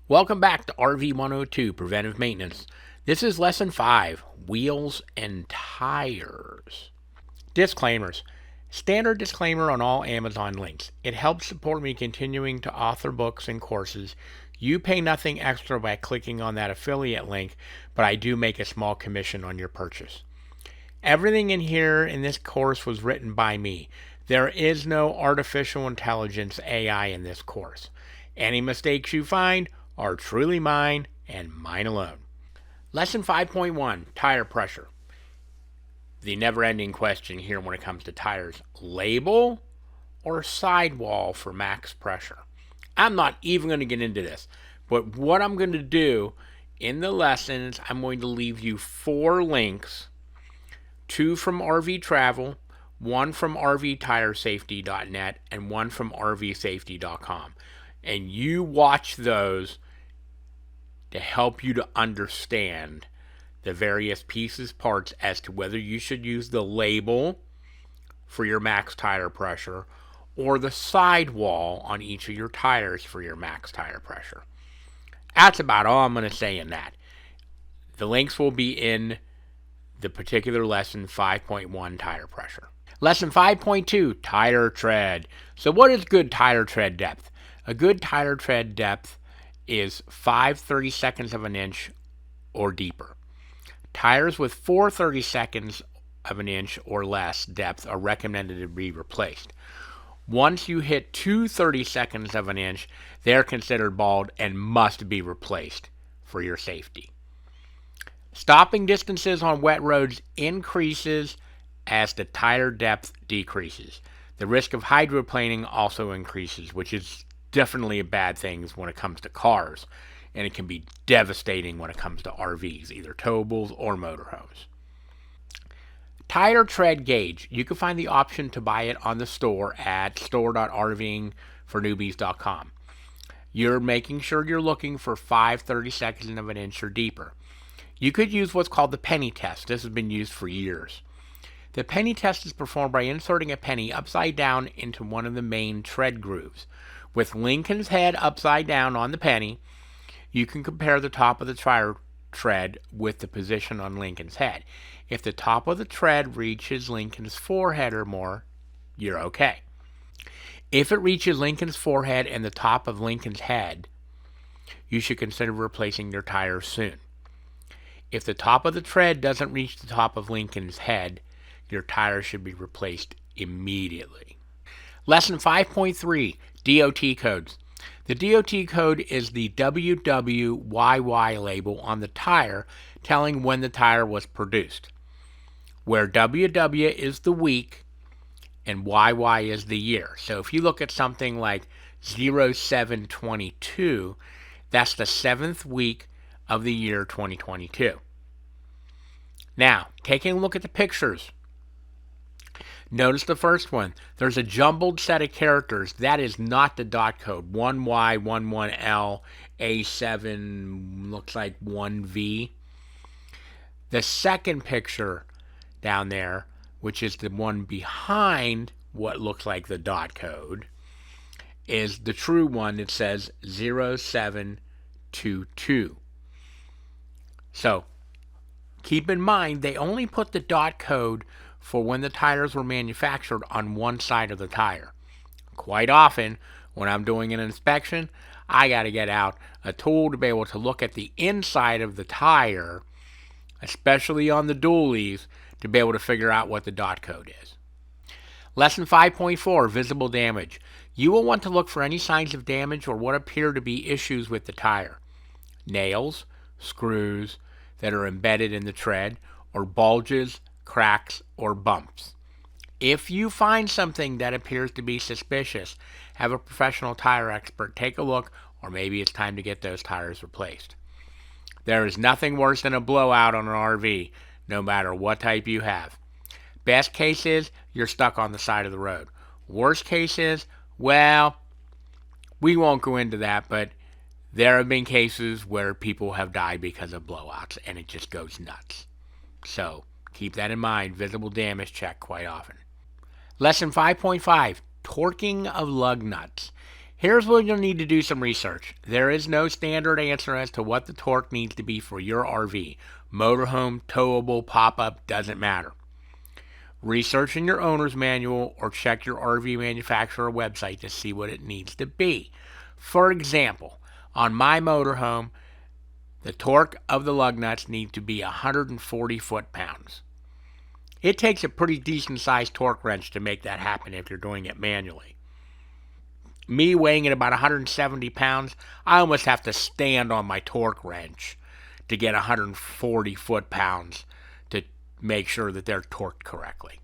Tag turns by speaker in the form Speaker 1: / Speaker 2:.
Speaker 1: Welcome back to RV102 Preventive Maintenance. This is Lesson 5, Wheels and Tires. Disclaimers. Standard disclaimer on all Amazon links. It helps support me continuing to author books and courses. You pay nothing extra by clicking on that affiliate link, but I do make a small commission on your purchase. Everything in here in this course was written by me. There is no artificial intelligence AI in this course. Any mistakes you find are truly mine and mine alone. Lesson 5.1, Tire Pressure. The never-ending question here when it comes to tires: label or sidewall for max pressure? I'm not even going to get into this, but what I'm going to do in the lessons, I'm going to leave you 4 links, 2 from RV Travel, 1 from RVTireSafety.net, and 1 from RVSafety.com. And you watch those to help you to understand the various pieces, parts as to whether you should use the label for your max tire pressure or the sidewall on each of your tires for your max tire pressure. That's about all I'm going to say in that. The links will be in the particular lesson 5.1, Tire Pressure. Lesson 5.2, Tire Tread. So what is good tire tread depth? A good tire tread depth is 5/32 of an inch or deeper. Tires with 4/32 of an inch or less depth are recommended to be replaced. Once you hit 2/32 of an inch, they're considered bald and must be replaced for your safety. Stopping distances on wet roads increases as the tire depth decreases. The risk of hydroplaning also increases, which is definitely a bad thing when it comes to cars, and it can be devastating when it comes to RVs, either towables or motorhomes. Tire tread gauge. You can find the option to buy it on the store at store.rvingfornewbies.com. You're making sure you're looking for 5/32 of an inch or deeper. You could use what's called the penny test. This has been used for years. The penny test is performed by inserting a penny upside down into one of the main tread grooves. With Lincoln's head upside down on the penny, you can compare the top of the tire tread with the position on Lincoln's head. If the top of the tread reaches Lincoln's forehead or more, you're okay. If it reaches Lincoln's forehead and the top of Lincoln's head, you should consider replacing your tires soon. If the top of the tread doesn't reach the top of Lincoln's head, your tires should be replaced immediately. Lesson 5.3, DOT codes. The DOT code is the WWYY label on the tire telling when the tire was produced, where WW is the week and YY is the year. So if you look at something like 0722, that's the 7th week of the year 2022. Now, taking a look at the pictures, notice the first one. There's a jumbled set of characters. That is not the dot code. 1Y, 11L, A7 looks like 1V. The second picture down there, which is the one behind what looks like the dot code, is the true one that says 0722. So, keep in mind, they only put the dot code for when the tires were manufactured on one side of the tire. Quite often, when I'm doing an inspection, I got to get out a tool to be able to look at the inside of the tire, especially on the dualies, to be able to figure out what the dot code is. Lesson 5.4, Visible Damage. You will want to look for any signs of damage or what appear to be issues with the tire. Nails, screws that are embedded in the tread, or bulges, cracks, or bumps. If you find something that appears to be suspicious, have a professional tire expert take a look, or maybe it's time to get those tires replaced. There is nothing worse than a blowout on an RV, no matter what type you have. Best case is you're stuck on the side of the road. Worst case is, well, we won't go into that, but there have been cases where people have died because of blowouts, and it just goes nuts. So, keep that in mind. Visible damage check quite often. Lesson 5.5, Torquing of lug nuts. Here's where you'll need to do some research. There is no standard answer as to what the torque needs to be for your RV. Motorhome, towable, pop-up, doesn't matter. Research in your owner's manual or check your RV manufacturer website to see what it needs to be. For example, on my motorhome, the torque of the lug nuts need to be 140 foot-pounds. It takes a pretty decent sized torque wrench to make that happen if you're doing it manually. Me weighing at about 170 pounds, I almost have to stand on my torque wrench to get 140 foot-pounds to make sure that they're torqued correctly.